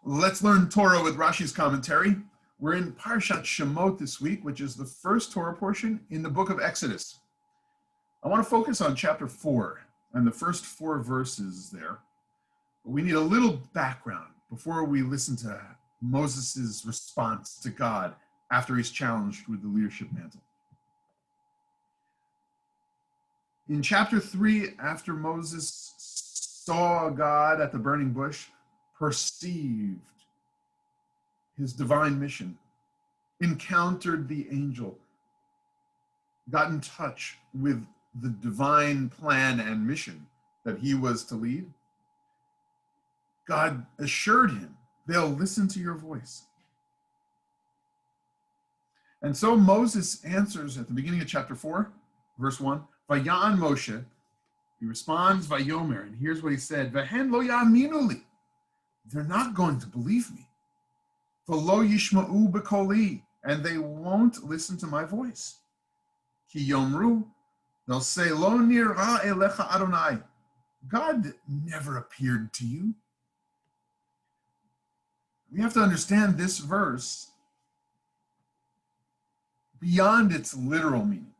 Let's learn Torah with Rashi's commentary. We're in Parshat Shemot this week, which is the first Torah portion in the book of Exodus. I want to focus on chapter 4 and the first 4 verses there. But we need a little background before we listen to Moses' response to God after he's challenged with the leadership mantle. In chapter 3, after Moses saw God at the burning bush, perceived his divine mission, encountered the angel, got in touch with the divine plan and mission that he was to lead, God assured him, they'll listen to your voice. And so Moses answers at the beginning of chapter 4, verse 1, Vayan Moshe, he responds, Vayomer, and here's what he said, Vehen lo ya'aminu li. They're not going to believe me. V'lo yishma'u b'koli, and they won't listen to my voice. Ki yomru, they'll say, Lo nir'a elecha Adonai. God never appeared to you. We have to understand this verse beyond its literal meaning.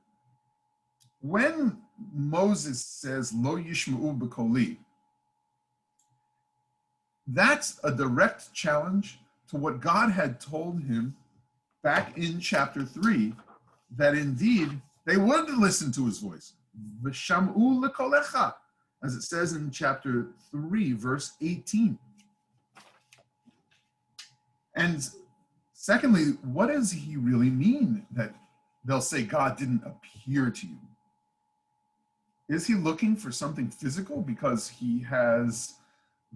When Moses says, Lo yishma'u b'koli, that's a direct challenge to what God had told him back in chapter 3, that indeed they would listen to his voice. V'sham'u l'kolecha, as it says in chapter 3, verse 18. And secondly, what does he really mean that they'll say God didn't appear to you? Is he looking for something physical because he has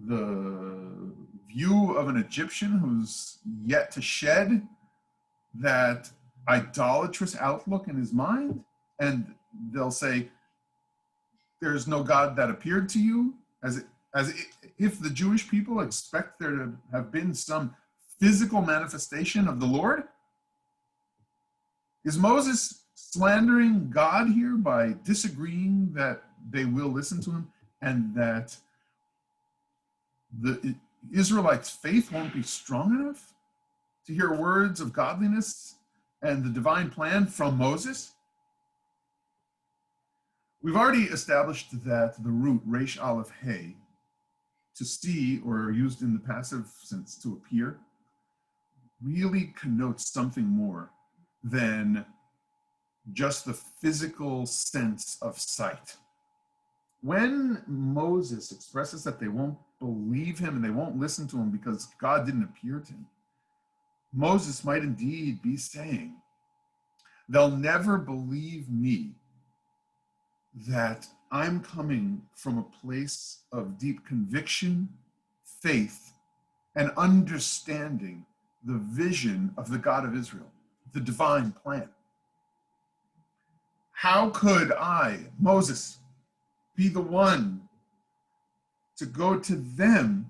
the view of an Egyptian who's yet to shed that idolatrous outlook in his mind? And they'll say, there's no God that appeared to you, as if the Jewish people expect there to have been some physical manifestation of the Lord? Is Moses slandering God here by disagreeing that they will listen to him and that the Israelites' faith won't be strong enough to hear words of godliness and the divine plan from Moses? We've already established that the root resh aleph hey, to see, or used in the passive sense to appear, really connotes something more than just the physical sense of sight. When Moses expresses that they won't believe him and they won't listen to him because God didn't appear to him, Moses might indeed be saying, they'll never believe me that I'm coming from a place of deep conviction, faith, and understanding the vision of the God of Israel, the divine plan. How could I, Moses, be the one to go to them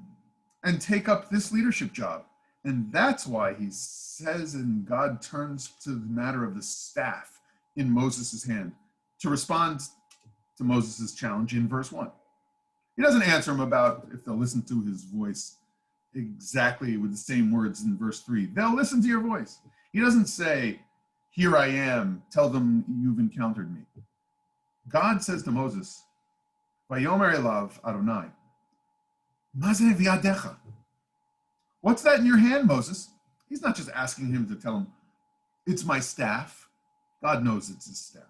and take up this leadership job? And that's why he says, and God turns to the matter of the staff in Moses' hand to respond to Moses' challenge in verse 1. He doesn't answer him about if they'll listen to his voice exactly with the same words in verse 3. They'll listen to your voice. He doesn't say, here I am, tell them you've encountered me. God says to Moses, Vayomer elav Adonai, Mazeh v'yadecha. What's that in your hand, Moses? He's not just asking him to tell him, it's my staff. God knows it's his staff.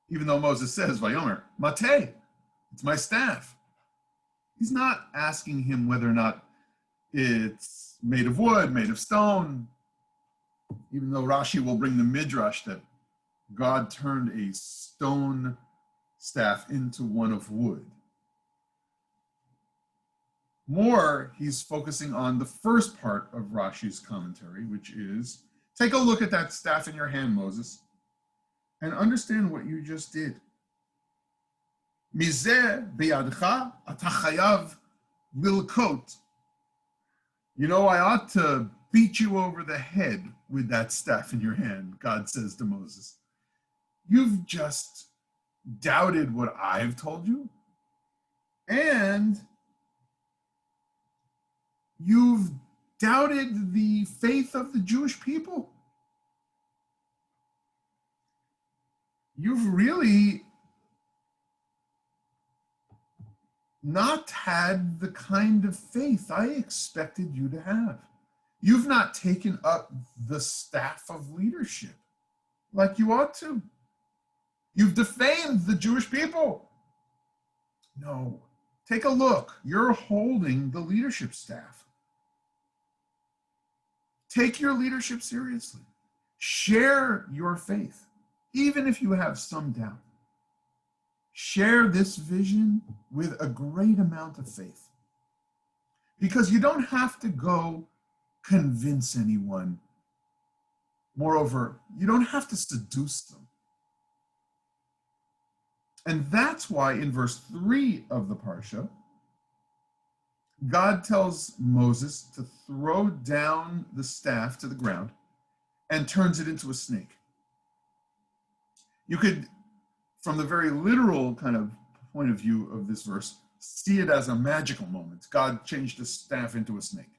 Even though Moses says, Vayomer, Mateh, it's my staff. He's not asking him whether or not it's made of wood, made of stone, even though Rashi will bring the midrash that God turned a stone staff into one of wood. More, he's focusing on the first part of Rashi's commentary, which is, take a look at that staff in your hand, Moses, and understand what you just did. Mizeh beyadcha ata chayav lilkot. You know, I ought to beat you over the head with that staff in your hand, God says to Moses. You've just doubted what I've told you, and you've doubted the faith of the Jewish people. You've really not had the kind of faith I expected you to have. You've not taken up the staff of leadership like you ought to. You've defamed the Jewish people. No, take a look. You're holding the leadership staff. Take your leadership seriously. Share your faith, even if you have some doubt. Share this vision with a great amount of faith. Because you don't have to go convince anyone. Moreover, you don't have to seduce them. And that's why in verse 3 of the Parsha, God tells Moses to throw down the staff to the ground and turns it into a snake. You could, from the very literal kind of point of view of this verse, see it as a magical moment. God changed the staff into a snake,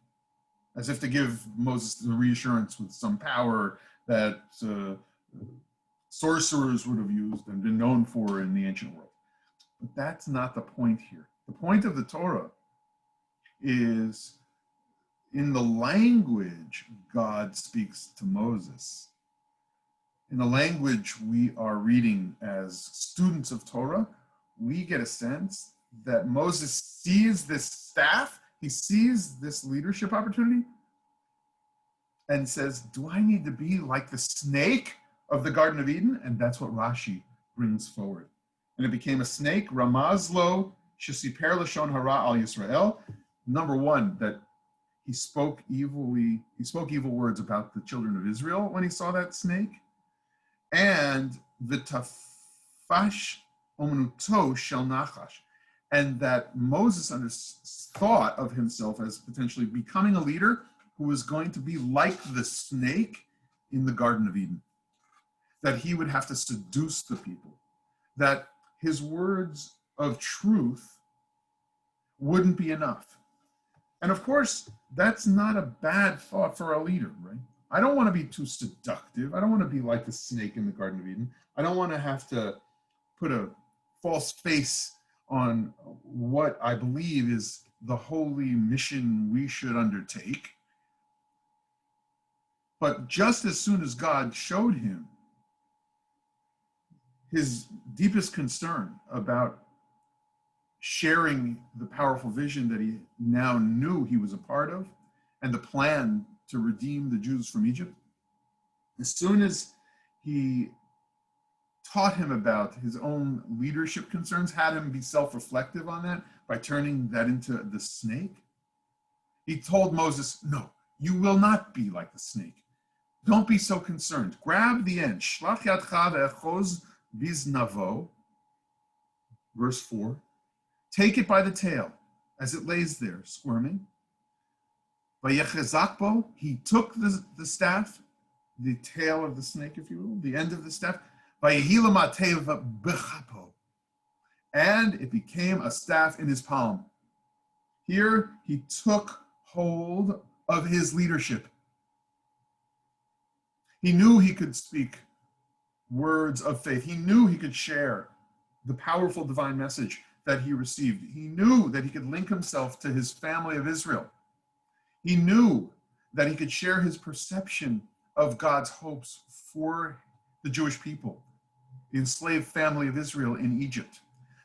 as if to give Moses the reassurance with some power that sorcerers would have used and been known for in the ancient world. But that's not the point here. The point of the Torah is in the language God speaks to Moses. In the language we are reading as students of Torah, we get a sense that Moses sees this staff, he sees this leadership opportunity, and says, do I need to be like the snake of the Garden of Eden? And that's what Rashi brings forward. And it became a snake, Ramazlo Shesiper Lashon Hara al Yisrael. Number one, that he spoke evil words about the children of Israel when he saw that snake. And the tafash omenuto shel nachash, and that Moses thought of himself as potentially becoming a leader who was going to be like the snake in the Garden of Eden, that he would have to seduce the people, that his words of truth wouldn't be enough. And of course, that's not a bad thought for a leader, right? I don't want to be too seductive. I don't want to be like the snake in the Garden of Eden. I don't want to have to put a false face on what I believe is the holy mission we should undertake. But just as soon as God showed him his deepest concern about sharing the powerful vision that he now knew he was a part of and the plan to redeem the Jews from Egypt, as soon as he taught him about his own leadership concerns, had him be self-reflective on that by turning that into the snake, he told Moses, no, you will not be like the snake. Don't be so concerned. Grab the end. Shlach yadcha ve'echoz biznavo, verse 4. Take it by the tail as it lays there, squirming. Vayechezak, he took the staff, the tail of the snake, if you will, the end of the staff, and it became a staff in his palm. Here he took hold of his leadership. He knew he could speak words of faith. He knew he could share the powerful divine message that he received. He knew that he could link himself to his family of Israel. He knew that he could share his perception of God's hopes for the Jewish people, the enslaved family of Israel in Egypt,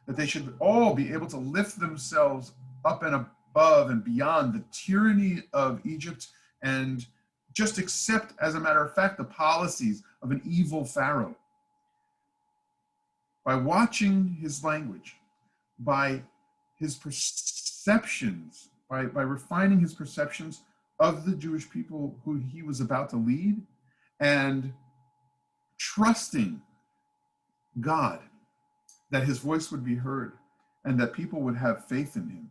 that they should all be able to lift themselves up and above and beyond the tyranny of Egypt and just accept, as a matter of fact, the policies of an evil Pharaoh. By watching his language, by his perceptions, by refining his perceptions of the Jewish people who he was about to lead, and trusting God that his voice would be heard and that people would have faith in him,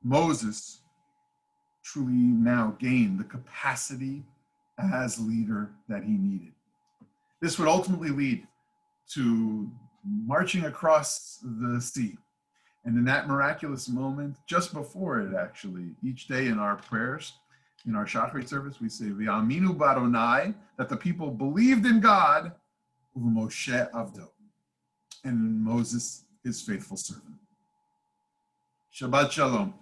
Moses truly now gained the capacity as leader that he needed. This would ultimately lead to marching across the sea And in that miraculous moment, just before it actually, each day in our prayers, in our Shachrit service, we say, V'aminu baronai, that the people believed in God, Moshe Avdo, and in Moses, his faithful servant. Shabbat Shalom.